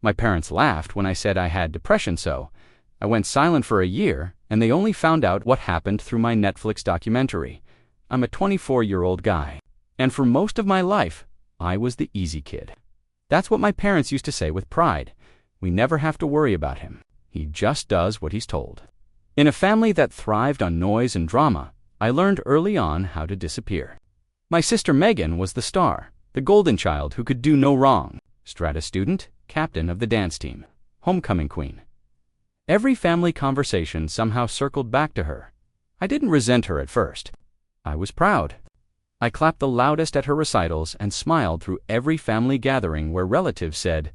My parents laughed when I said I had depression, so I went silent for a year, and they only found out what happened through my Netflix documentary. I'm a 24-year-old guy, and for most of my life, I was the easy kid. That's what my parents used to say with pride. We never have to worry about him. He just does what he's told. In a family that thrived on noise and drama, I learned early on how to disappear. My sister Megan was the star, the golden child who could do no wrong. Strata student, captain of the dance team, homecoming queen. Every family conversation somehow circled back to her. I didn't resent her at first. I was proud. I clapped the loudest at her recitals and smiled through every family gathering where relatives said,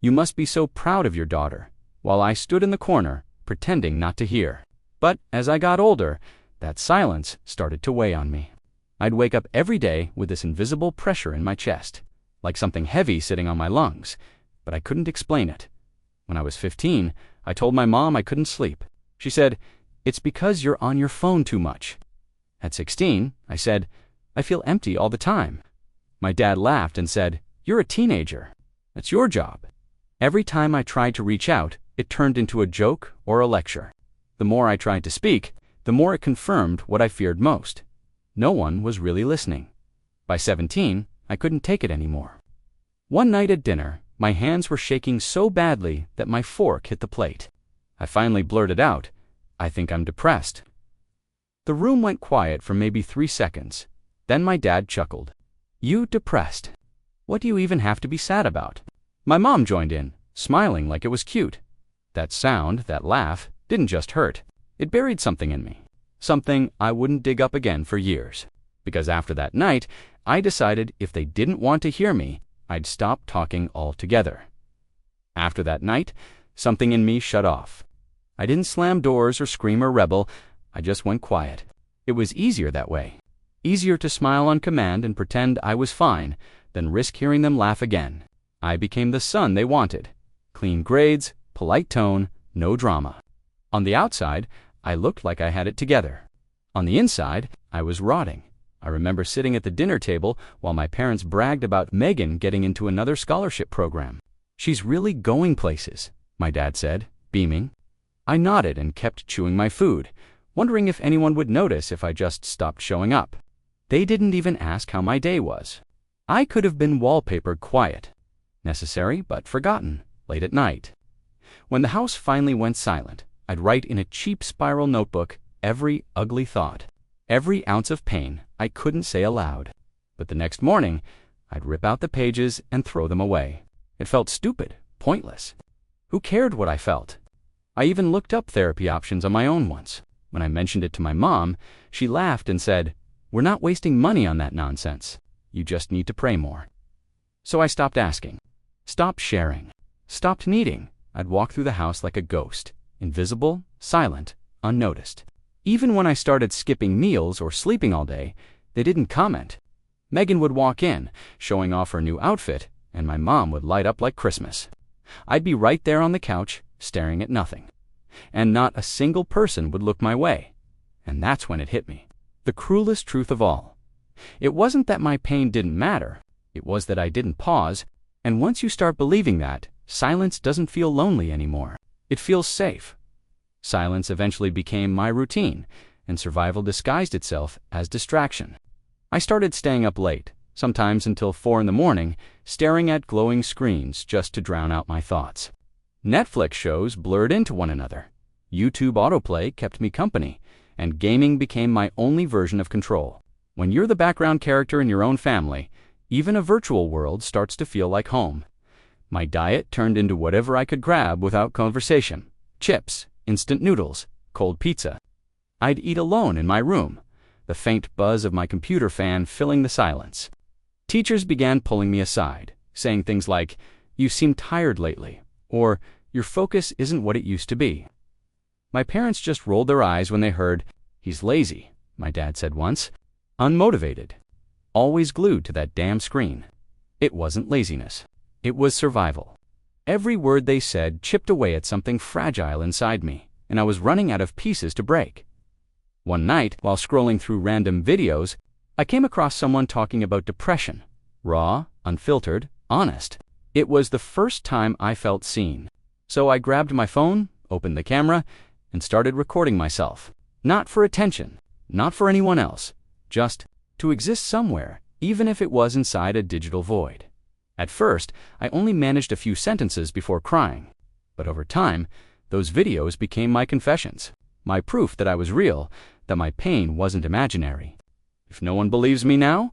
"You must be so proud of your daughter," while I stood in the corner, pretending not to hear. But as I got older, that silence started to weigh on me. I'd wake up every day with this invisible pressure in my chest, like something heavy sitting on my lungs, but I couldn't explain it. When I was 15, I told my mom I couldn't sleep. She said, "It's because you're on your phone too much." At 16, I said, "I feel empty all the time." My dad laughed and said, "You're a teenager. That's your job." Every time I tried to reach out, it turned into a joke or a lecture. The more I tried to speak, the more it confirmed what I feared most. No one was really listening. By 17, I couldn't take it anymore. One night at dinner, my hands were shaking so badly that my fork hit the plate. I finally blurted out, "I think I'm depressed." The room went quiet for maybe 3 seconds. Then my dad chuckled. "You depressed? What do you even have to be sad about?" My mom joined in, smiling like it was cute. That sound, that laugh, didn't just hurt. It buried something in me. Something I wouldn't dig up again for years. Because after that night, I decided if they didn't want to hear me, I'd stop talking altogether. After that night, something in me shut off. I didn't slam doors or scream or rebel. I just went quiet. It was easier that way. Easier to smile on command and pretend I was fine than risk hearing them laugh again. I became the son they wanted. Clean grades, polite tone, no drama. On the outside, I looked like I had it together. On the inside, I was rotting. I remember sitting at the dinner table while my parents bragged about Megan getting into another scholarship program. "She's really going places," my dad said, beaming. I nodded and kept chewing my food, wondering if anyone would notice if I just stopped showing up. They didn't even ask how my day was. I could have been wallpapered quiet. Necessary but forgotten, late at night. When the house finally went silent, I'd write in a cheap spiral notebook every ugly thought, every ounce of pain I couldn't say aloud. But the next morning, I'd rip out the pages and throw them away. It felt stupid, pointless. Who cared what I felt? I even looked up therapy options on my own once. When I mentioned it to my mom, she laughed and said, "We're not wasting money on that nonsense. You just need to pray more." So I stopped asking, stopped sharing, stopped needing. I'd walk through the house like a ghost, invisible, silent, unnoticed. Even when I started skipping meals or sleeping all day, they didn't comment. Megan would walk in, showing off her new outfit, and my mom would light up like Christmas. I'd be right there on the couch, staring at nothing. And not a single person would look my way. And that's when it hit me. The cruelest truth of all. It wasn't that my pain didn't matter. It was that I didn't pause. And once you start believing that, silence doesn't feel lonely anymore. It feels safe. Silence eventually became my routine, and survival disguised itself as distraction. I started staying up late, sometimes until 4 in the morning, staring at glowing screens just to drown out my thoughts. Netflix shows blurred into one another. YouTube autoplay kept me company, and gaming became my only version of control. When you're the background character in your own family, even a virtual world starts to feel like home. My diet turned into whatever I could grab without conversation. Chips, instant noodles, cold pizza. I'd eat alone in my room, the faint buzz of my computer fan filling the silence. Teachers began pulling me aside, saying things like, "You seem tired lately," or "Your focus isn't what it used to be." My parents just rolled their eyes when they heard, "He's lazy," my dad said once. Unmotivated. Always glued to that damn screen. It wasn't laziness. It was survival. Every word they said chipped away at something fragile inside me, and I was running out of pieces to break. One night, while scrolling through random videos, I came across someone talking about depression. Raw, unfiltered, honest. It was the first time I felt seen. So I grabbed my phone, opened the camera, and started recording myself. Not for attention, not for anyone else, just to exist somewhere, even if it was inside a digital void. At first, I only managed a few sentences before crying. But over time, those videos became my confessions, my proof that I was real, that my pain wasn't imaginary. If no one believes me now,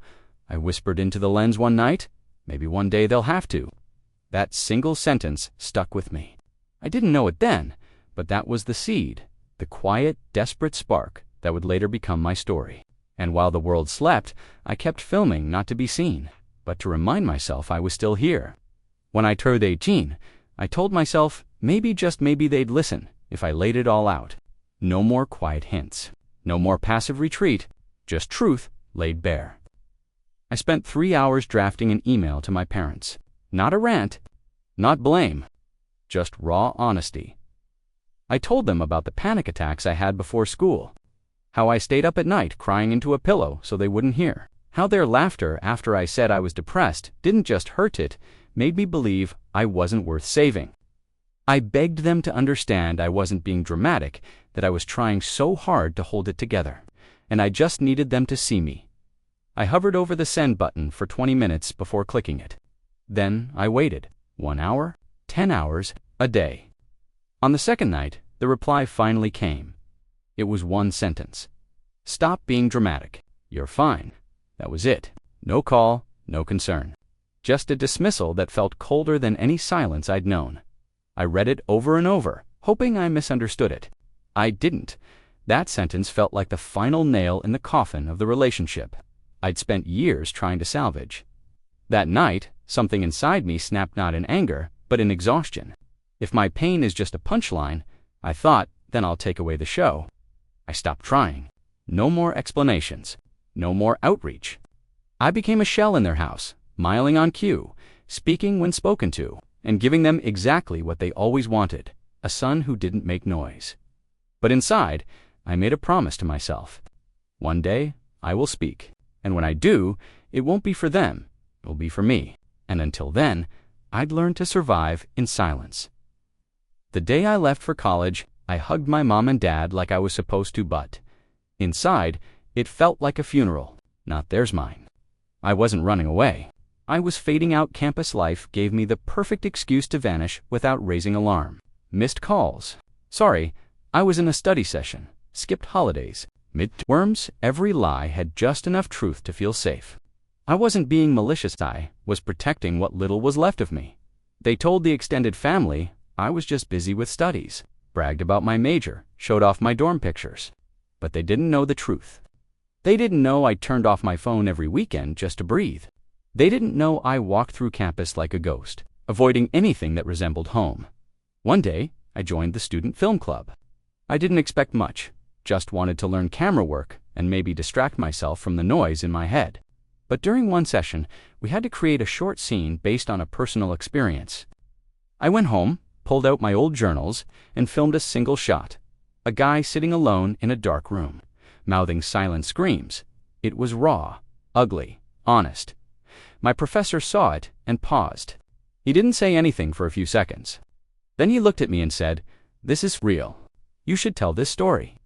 I whispered into the lens one night, maybe one day they'll have to. That single sentence stuck with me. I didn't know it then, but that was the seed, the quiet, desperate spark that would later become my story. And while the world slept, I kept filming not to be seen, but to remind myself I was still here. When I turned 18, I told myself maybe, just maybe, they'd listen if I laid it all out. No more quiet hints, no more passive retreat, just truth laid bare. I spent 3 hours drafting an email to my parents. Not a rant, not blame, just raw honesty. I told them about the panic attacks I had before school, how I stayed up at night crying into a pillow so they wouldn't hear, how their laughter after I said I was depressed didn't just hurt it, made me believe I wasn't worth saving. I begged them to understand I wasn't being dramatic, that I was trying so hard to hold it together, and I just needed them to see me. I hovered over the send button for 20 minutes before clicking it. Then I waited. 1 hour, 10 hours, a day. On the second night, the reply finally came. It was one sentence. Stop being dramatic. You're fine. That was it. No call, no concern. Just a dismissal that felt colder than any silence I'd known. I read it over and over, hoping I misunderstood it. I didn't. That sentence felt like the final nail in the coffin of the relationship I'd spent years trying to salvage. That night, something inside me snapped, not in anger, but in exhaustion. If my pain is just a punchline, I thought, then I'll take away the show. I stopped trying. No more explanations. No more outreach. I became a shell in their house, smiling on cue, speaking when spoken to, and giving them exactly what they always wanted, a son who didn't make noise. But inside, I made a promise to myself. One day, I will speak, and when I do, it won't be for them, it will be for me. And until then, I'd learn to survive in silence. The day I left for college, I hugged my mom and dad like I was supposed to, but inside, it felt like a funeral, not theirs, mine. I wasn't running away. I was fading out. Campus life gave me the perfect excuse to vanish without raising alarm. Missed calls. Sorry, I was in a study session. Skipped holidays. Midterms. Every lie had just enough truth to feel safe. I wasn't being malicious. I was protecting what little was left of me. They told the extended family I was just busy with studies, bragged about my major, showed off my dorm pictures. But they didn't know the truth. They didn't know I turned off my phone every weekend just to breathe. They didn't know I walked through campus like a ghost, avoiding anything that resembled home. One day, I joined the student film club. I didn't expect much, just wanted to learn camera work and maybe distract myself from the noise in my head. But during one session, we had to create a short scene based on a personal experience. I went home, pulled out my old journals, and filmed a single shot. A guy sitting alone in a dark room, mouthing silent screams. It was raw, ugly, honest. My professor saw it and paused. He didn't say anything for a few seconds. Then he looked at me and said, "This is real. You should tell this story."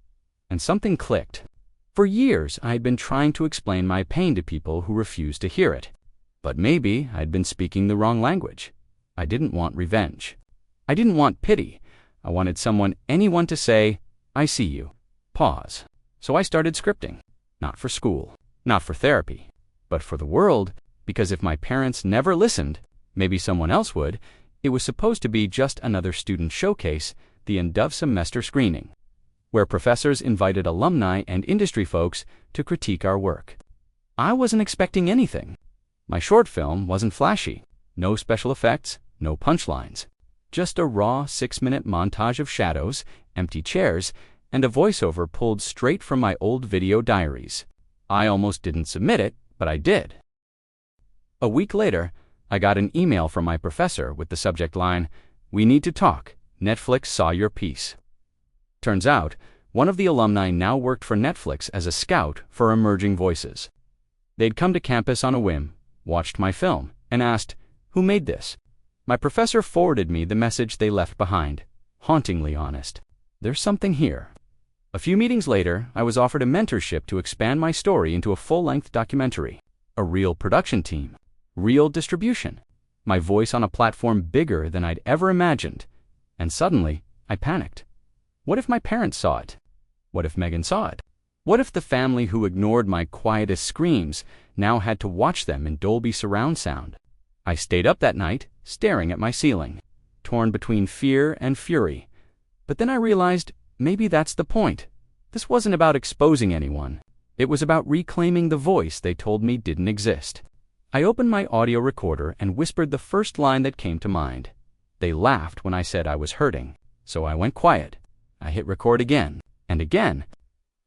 And something clicked. For years, I had been trying to explain my pain to people who refused to hear it. But maybe I'd been speaking the wrong language. I didn't want revenge. I didn't want pity. I wanted anyone to say, "I see you." Pause. So I started scripting. Not for school, not for therapy, but for the world, because if my parents never listened, maybe someone else would. It was supposed to be just another student showcase, the end of semester screening, where professors invited alumni and industry folks to critique our work. I wasn't expecting anything. My short film wasn't flashy. No special effects, no punchlines. Just a raw 6-minute montage of shadows, empty chairs, and a voiceover pulled straight from my old video diaries. I almost didn't submit it, but I did. A week later, I got an email from my professor with the subject line, "We need to talk. Netflix saw your piece." Turns out, one of the alumni now worked for Netflix as a scout for emerging voices. They'd come to campus on a whim, watched my film, and asked, "Who made this?" My professor forwarded me the message they left behind, hauntingly honest. There's something here. A few meetings later, I was offered a mentorship to expand my story into a full-length documentary. A real production team. Real distribution. My voice on a platform bigger than I'd ever imagined. And suddenly, I panicked. What if my parents saw it? What if Megan saw it? What if the family who ignored my quietest screams now had to watch them in Dolby surround sound? I stayed up that night, staring at my ceiling, torn between fear and fury. But then I realized maybe that's the point. This wasn't about exposing anyone. It was about reclaiming the voice they told me didn't exist. I opened my audio recorder and whispered the first line that came to mind. They laughed when I said I was hurting, so I went quiet. I hit record again, and again.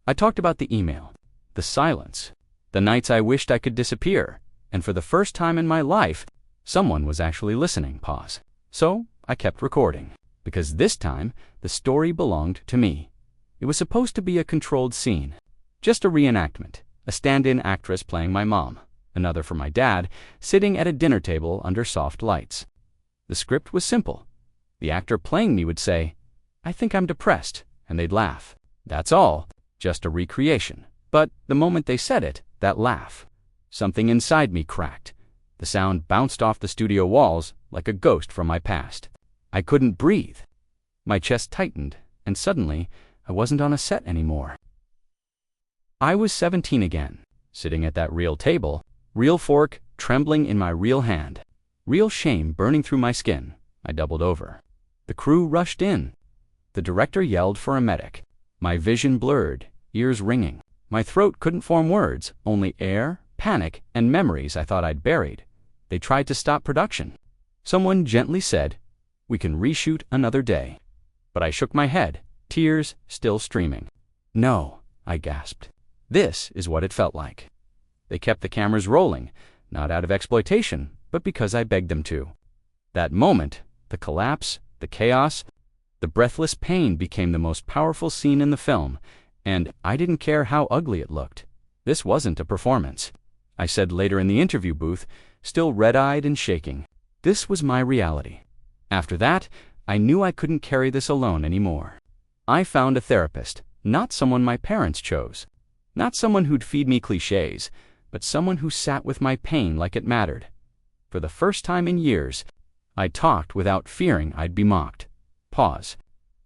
I talked about the email, the silence, the nights I wished I could disappear, and for the first time in my life, someone was actually listening. Pause. So I kept recording, because this time the story belonged to me. It was supposed to be a controlled scene, just a reenactment, a stand-in actress playing my mom, another for my dad, sitting at a dinner table under soft lights. The script was simple. The actor playing me would say, "I think I'm depressed," and they'd laugh. That's all, just a recreation. But the moment they said it, that laugh, something inside me cracked. The sound bounced off the studio walls like a ghost from my past. I couldn't breathe. My chest tightened, and suddenly, I wasn't on a set anymore. I was 17 again, sitting at that real table, real fork trembling in my real hand, real shame burning through my skin. I doubled over. The crew rushed in. The director yelled for a medic. My vision blurred, ears ringing. My throat couldn't form words, only air, panic, and memories I thought I'd buried. They tried to stop production. Someone gently said, "We can reshoot another day." But I shook my head, tears still streaming. "No," I gasped. This is what it felt like. They kept the cameras rolling, not out of exploitation, but because I begged them to. That moment, the collapse, the chaos, the breathless pain became the most powerful scene in the film, and I didn't care how ugly it looked. This wasn't a performance, I said later in the interview booth, still red-eyed and shaking. This was my reality. After that, I knew I couldn't carry this alone anymore. I found a therapist, not someone my parents chose. Not someone who'd feed me cliches, but someone who sat with my pain like it mattered. For the first time in years, I talked without fearing I'd be mocked. Pause.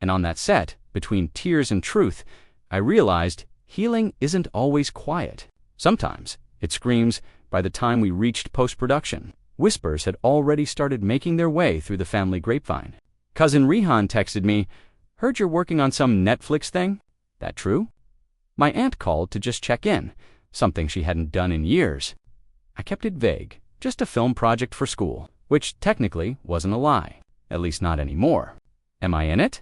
And on that set, between tears and truth, I realized healing isn't always quiet. Sometimes it screams. By the time we reached post-production, whispers had already started making their way through the family grapevine. Cousin Rehan texted me, "Heard you're working on some Netflix thing? That true?" My aunt called to just check in, something she hadn't done in years. I kept it vague, just a film project for school, which technically wasn't a lie, at least not anymore. Am I in it?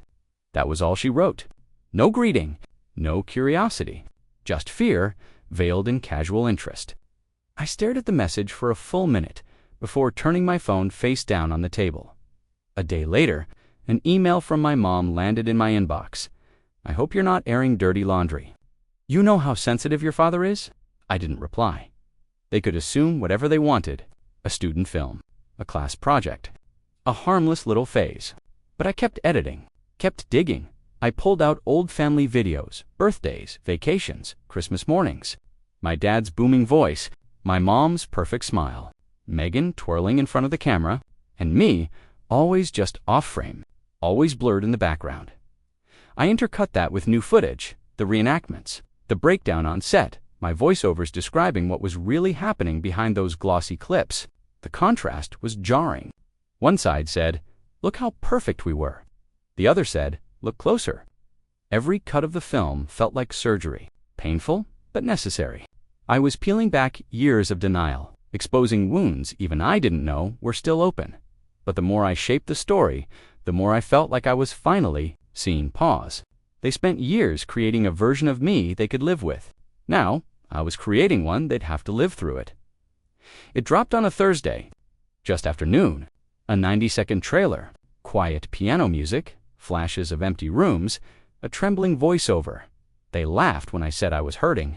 That was all she wrote. No greeting, no curiosity, just fear veiled in casual interest. I stared at the message for a full minute before turning my phone face down on the table. A day later, an email from my mom landed in my inbox. "I hope you're not airing dirty laundry. You know how sensitive your father is?" I didn't reply. They could assume whatever they wanted. A student film, a class project, a harmless little phase. But I kept editing, kept digging. I pulled out old family videos, birthdays, vacations, Christmas mornings. My dad's booming voice, my mom's perfect smile, Megan twirling in front of the camera, and me, always just off-frame, always blurred in the background. I intercut that with new footage, the reenactments, the breakdown on set, my voiceovers describing what was really happening behind those glossy clips. The contrast was jarring. One side said, "Look how perfect we were." The other said, "Look closer." Every cut of the film felt like surgery, painful but necessary. I was peeling back years of denial, exposing wounds even I didn't know were still open. But the more I shaped the story, the more I felt like I was finally seeing pause. They spent years creating a version of me they could live with. Now, I was creating one they'd have to live through it. It dropped on a Thursday, just after noon. A 90-second trailer, quiet piano music, flashes of empty rooms, a trembling voiceover. They laughed when I said I was hurting.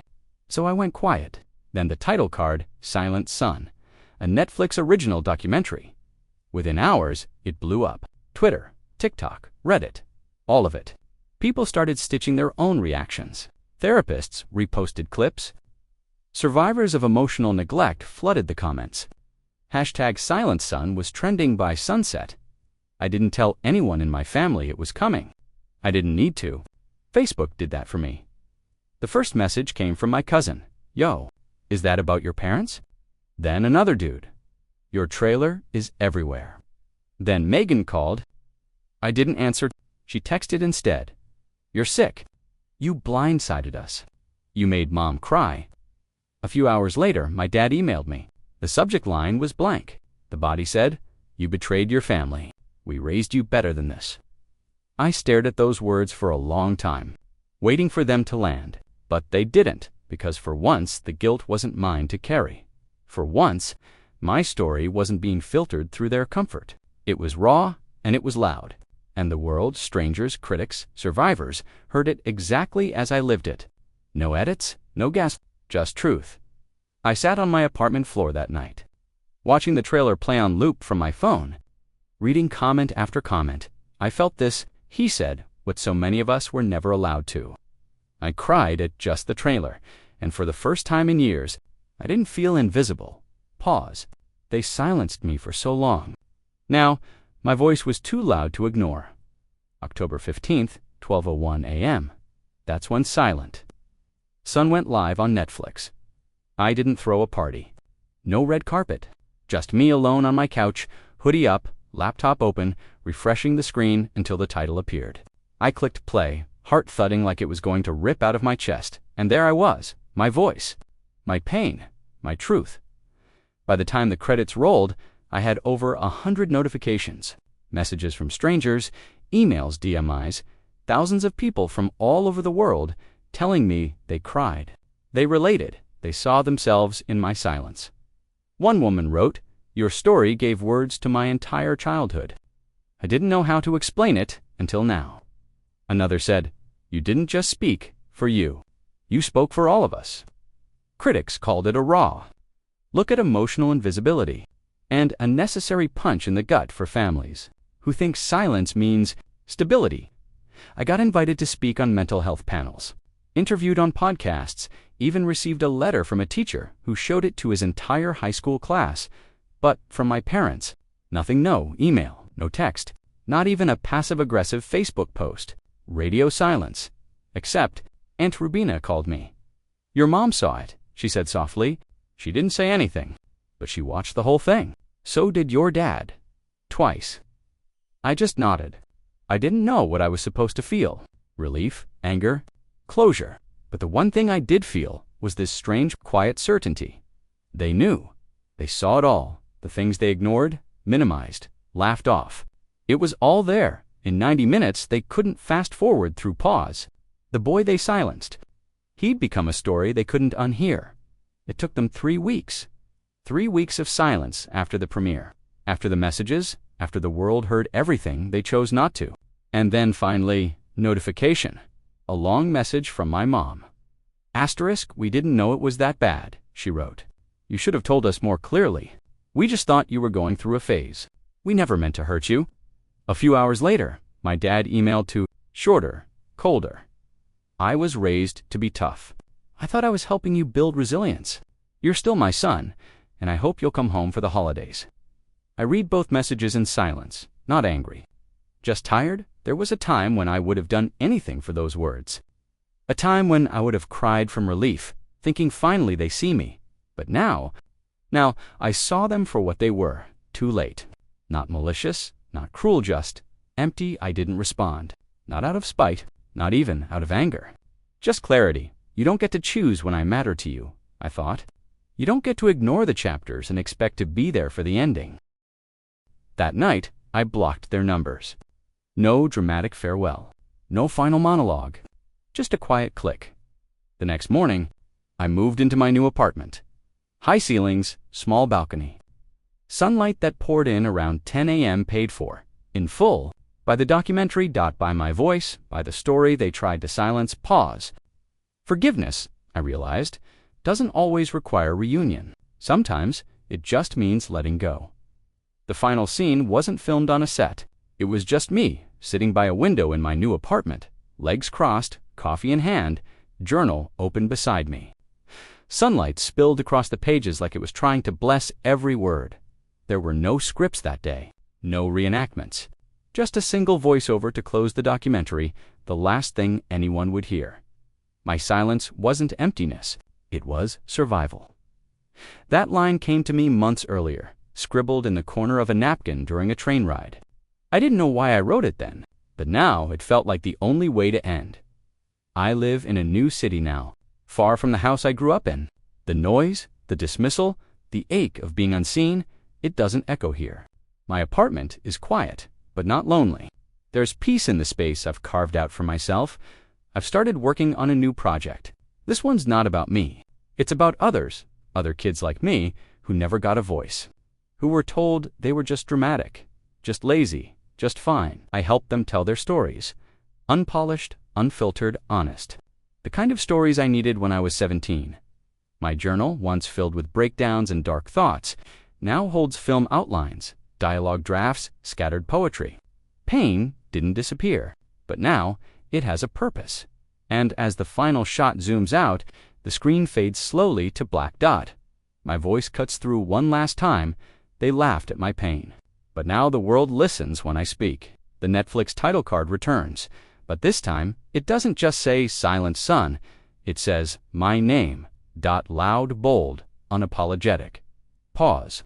So I went quiet. Then the title card, Silent Son, a Netflix original documentary. Within hours, it blew up. Twitter, TikTok, Reddit, all of it. People started stitching their own reactions. Therapists reposted clips. Survivors of emotional neglect flooded the comments. #SilenceSon was trending by sunset. I didn't tell anyone in my family it was coming. I didn't need to. Facebook did that for me. The first message came from my cousin. "Yo, is that about your parents?" Then another dude. "Your trailer is everywhere." Then Megan called. I didn't answer. She texted instead. "You're sick. You blindsided us. You made Mom cry." A few hours later, my dad emailed me. The subject line was blank. The body said, "You betrayed your family. We raised you better than this." I stared at those words for a long time, waiting for them to land. But they didn't, because for once the guilt wasn't mine to carry. For once, my story wasn't being filtered through their comfort. It was raw and it was loud. And the world, strangers, critics, survivors, heard it exactly as I lived it. No edits, no gas, just truth. I sat on my apartment floor that night, watching the trailer play on loop from my phone. Reading comment after comment, I felt this, he said, what so many of us were never allowed to. I cried at just the trailer, and for the first time in years, I didn't feel invisible. Pause. They silenced me for so long. Now, my voice was too loud to ignore. October 15th, 12:01 a.m. That's when Silent Son went live on Netflix. I didn't throw a party. No red carpet. Just me alone on my couch, hoodie up, laptop open, refreshing the screen until the title appeared. I clicked play, heart thudding like it was going to rip out of my chest, and there I was, my voice, my pain, my truth. By the time the credits rolled, I had over 100 notifications, messages from strangers, emails, DMIs, thousands of people from all over the world telling me they cried. They related. They saw themselves in my silence. One woman wrote, "Your story gave words to my entire childhood. I didn't know how to explain it until now." Another said, "You didn't just speak for you. You spoke for all of us." Critics called it a raw look at emotional invisibility and a necessary punch in the gut for families who think silence means stability. I got invited to speak on mental health panels, interviewed on podcasts, even received a letter from a teacher who showed it to his entire high school class. But from my parents, nothing, no email, no text, not even a passive-aggressive Facebook post. Radio silence. Except Aunt Rubina called me. "Your mom saw it," she said softly. "She didn't say anything, but she watched the whole thing. So did your dad. Twice." I just nodded. I didn't know what I was supposed to feel. Relief, anger, closure. But the one thing I did feel was this strange, quiet certainty. They knew. They saw it all. The things they ignored, minimized, laughed off. It was all there. In 90 minutes, they couldn't fast forward through pause. The boy they silenced. He'd become a story they couldn't unhear. It took them 3 weeks. 3 weeks of silence after the premiere. After the messages, after the world heard everything they chose not to. And then finally, notification. A long message from my mom. "We didn't know it was that bad," she wrote. "You should have told us more clearly. We just thought you were going through a phase. We never meant to hurt you." A few hours later, my dad emailed to shorter, colder. "I was raised to be tough. I thought I was helping you build resilience. You're still my son, and I hope you'll come home for the holidays." I read both messages in silence, not angry. Just tired. There was a time when I would have done anything for those words. A time when I would have cried from relief, thinking finally they see me. But now I saw them for what they were, too late. Not malicious, not cruel, just empty. I didn't respond. Not out of spite, not even out of anger. Just clarity. You don't get to choose when I matter to you, I thought. You don't get to ignore the chapters and expect to be there for the ending. That night, I blocked their numbers. No dramatic farewell. No final monologue. Just a quiet click. The next morning, I moved into my new apartment. High ceilings, small balcony. Sunlight that poured in around 10 a.m. paid for, in full, by the documentary. By my voice, by the story they tried to silence. Pause. Forgiveness, I realized, doesn't always require reunion. Sometimes it just means letting go. The final scene wasn't filmed on a set. It was just me, sitting by a window in my new apartment, legs crossed, coffee in hand, journal open beside me. Sunlight spilled across the pages like it was trying to bless every word. There were no scripts that day, no reenactments. Just a single voiceover to close the documentary, the last thing anyone would hear. My silence wasn't emptiness, it was survival. That line came to me months earlier, scribbled in the corner of a napkin during a train ride. I didn't know why I wrote it then, but now it felt like the only way to end. I live in a new city now, far from the house I grew up in. The noise, the dismissal, the ache of being unseen, it doesn't echo here. My apartment is quiet, but not lonely. There's peace in the space I've carved out for myself. I've started working on a new project. This one's not about me. It's about others, other kids like me, who never got a voice, who were told they were just dramatic, just lazy, just fine. I helped them tell their stories. Unpolished, unfiltered, honest. The kind of stories I needed when I was 17. My journal, once filled with breakdowns and dark thoughts, now holds film outlines, dialogue drafts, scattered poetry. Pain didn't disappear, but now it has a purpose. And as the final shot zooms out, the screen fades slowly to black dot. My voice cuts through one last time. They laughed at my pain. But now the world listens when I speak. The Netflix title card returns. But this time, it doesn't just say Silent Son. It says, my name, loud, bold, unapologetic. Pause.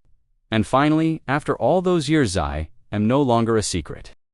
And finally, after all those years, I am no longer a secret.